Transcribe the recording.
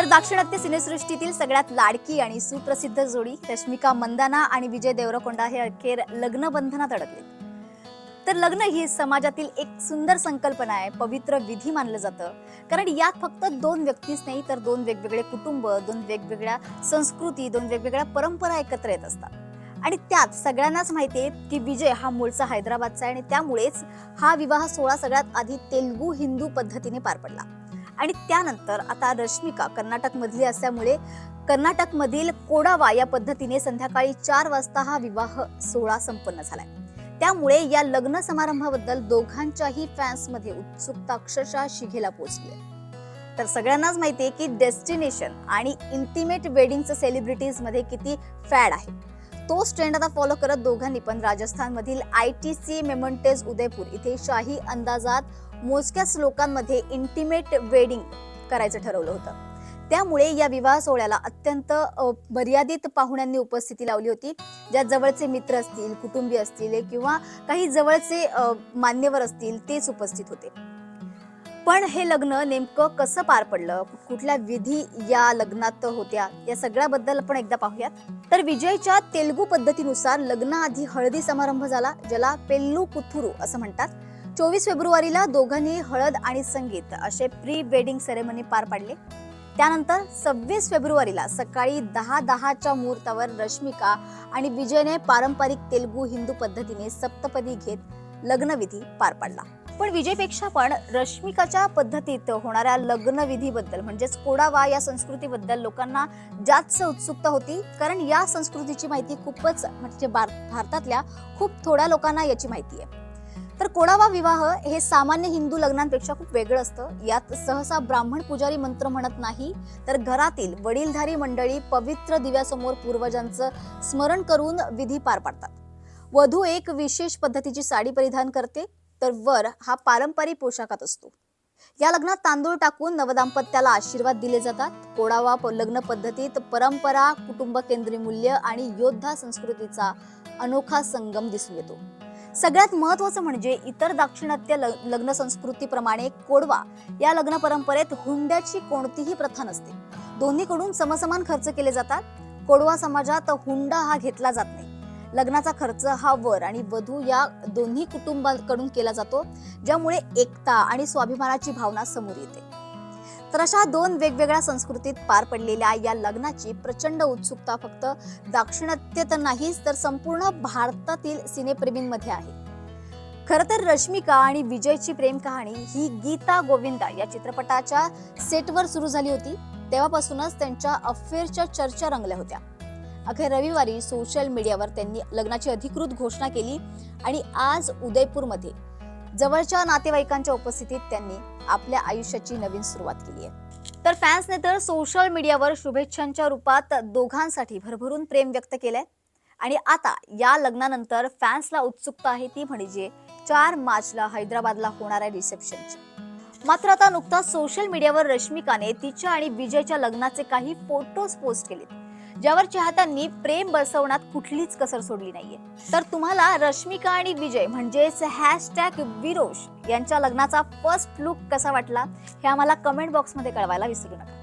तर दाक्षिणात्य सिनेसृष्टीतील सगळ्यात लाडकी आणि सुप्रसिद्ध जोडी रश्मिका मंदाना आणि विजय देवरकोंडा हे अखेर लग्न बंधनात अडकले। तर लग्न ही समाजातील एक सुंदर संकल्पना आहे, पवित्र विधी मानलं जातं। कारण यात फक्त दोन व्यक्तीच नाही तर दोन वेगवेगळे कुटुंब, दोन वेगवेगळ्या संस्कृती, दोन वेगवेगळ्या परंपरा एकत्र येत असतात। आणि त्यात सगळ्यांनाच माहिती आहे की विजय हा मूळचा हैदराबादचा आहे आणि त्यामुळेच हा विवाह सोहळा सगळ्यात आधी तेलुगू हिंदू पद्धतीने पार पडला आणि त्यानंतर आता रश्मिका कर्नाटक मधली असल्यामुळे कर्नाटक मधील कोडावा या पद्धतीने संध्याकाळी 4 वाजता हा विवाह सोहळा संपन्न झालाय। त्यामुळे या लग्न समारंभाबद्दल दोघांच्याही फॅन्स मध्ये उत्सुकता अक्षरशः शिगेला पोहोचली आहे। तर सगळ्यांनाच माहिती आहे की डेस्टिनेशन आणि इंटिमेट वेडिंगचं सेलिब्रिटीज मध्ये किती फॅड आहे। तोच ट्रेंड आता फॉलो करत दोघांनी पण राजस्थान मधील ITC मेमोंटेज उदयपूर इथे शाही अंदाजात मोजक्याच लोकांमध्ये इंटिमेट वेडिंग करायचं ठरवलं होतं। त्यामुळे या विवाह सोहळ्याला अत्यंत मर्यादित पाहुण्यांनी उपस्थिती लावली होती, ज्या जवळचे मित्र असतील, कुटुंबीय असतील किंवा काही जवळचे मान्यवर असतील तेच उपस्थित होते। पण हे लग्न नेमकं कसं पार पडलं, कुठल्या विधी या लग्नात होत्या, या सगळ्याबद्दल आपण एकदा पाहूयात। तर विजयच्या तेलुगू पद्धतीनुसार लग्नाआधी हळदी समारंभ झाला, ज्याला पेल्लू कुथुरू असं म्हणतात। 24 फेब्रुवारीला दोघांनी हळद आणि संगीत असे प्री वेडिंग सेरेमनी पार पाडले। त्यानंतर 26 फेब्रुवारीला सकाळी 10:10च्या मुहूर्तावर रश्मिका आणि विजयने पारंपरिक तेलुगू हिंदू पद्धतीने सप्तपदी घेत लग्नविधी पार पाडला। पण विजयपेक्षा पण रश्मिकाच्या पद्धतीत होणाऱ्या लग्नविधीबद्दल म्हणजेच कोडावा या संस्कृतीबद्दल लोकांना जास्त उत्सुकता होती, कारण या संस्कृतीची माहिती खूपच म्हणजे भारतातल्या खूप थोड्या लोकांना याची माहिती आहे। तर कोडावा विवाह हे सामान्य हिंदू लग्नांपेक्षा खूप वेगळं असतं। यात सहसा ब्राह्मण पुजारी मंत्र म्हणत नाही, तर घरातील वडीलधारी मंडळी पवित्र दिव्यासमोर पूर्वजांचं स्मरण करून विधी पार पाडतात। वधू एक विशेष पद्धतीची साडी परिधान करते, तर वर हा पारंपरिक पोशाखात असतो। या लग्नात तांदूळ टाकून नवदाम्पत्याला आशीर्वाद दिले जातात। कोडावा लग्न पद्धतीत परंपरा, कुटुंब केंद्रीय मूल्य आणि योद्धा संस्कृतीचा अनोखा संगम दिसून येतो। सगळ्यात महत्त्वाचं म्हणजे इतर दाक्षिणात्य लग्न संस्कृतीप्रमाणे कोडवा या लग्न परंपरेत हुंड्याची कोणतीही प्रथा नसते। दोन्हीकडून समसमान खर्च केले जातात। कोडवा समाजात हुंडा हा घेतला जात नाही। लग्नाचा खर्च हा वर आणि वधू या दोन्ही कुटुंबांकडून केला जातो, ज्यामुळे एकता आणि स्वाभिमानाची भावना समोर येते। तर अशा दोन वेगवेगळ्या संस्कृतीत पार पडलेल्या या लग्नाची प्रचंड उत्सुकता फक्त दाक्षिणात्य तर नाहीच तर संपूर्ण भारतातील सिनेप्रेमींमध्ये आहे। खरं तर रश्मिका आणि विजयची प्रेम कहाणी ही गीता गोविंदा या चित्रपटाच्या सेटवर सुरू झाली होती। तेव्हापासूनच त्यांच्या अफेअरच्या चर्चा रंगल्या होत्या। अखेर रविवारी सोशल मीडियावर त्यांनी लग्नाची अधिकृत घोषणा केली आणि आज उदयपूरमध्ये जवळच्या नातेवाईकांच्या उपस्थितीत त्यांनी आपल्या आयुष्याची नवीन सुरुवात केली आहे। तर फॅन्सने तर सोशल मीडियावर शुभेच्छांच्या रूपात दोघांसाठी भरभरून प्रेम व्यक्त केलंय आणि आता या लग्नानंतर फॅन्सला उत्सुकता आहे ती म्हणजे 4 मार्चला हैदराबादला होणाऱ्या रिसेप्शनची। मात्र आता नुकताच सोशल मीडियावर रश्मिकाने तिच्या आणि विजयच्या लग्नाचे काही फोटोज पोस्ट केलेत, ज्यावर चाहत्यांनी प्रेम बसवण्यात कुठलीच कसर सोडली नाहीये। तर तुम्हाला रश्मिका आणि विजय म्हणजेच #विरोश यांच्या लग्नाचा फर्स्ट लुक कसा वाटला हे आम्हाला कमेंट बॉक्समध्ये कळवायला विसरू नका।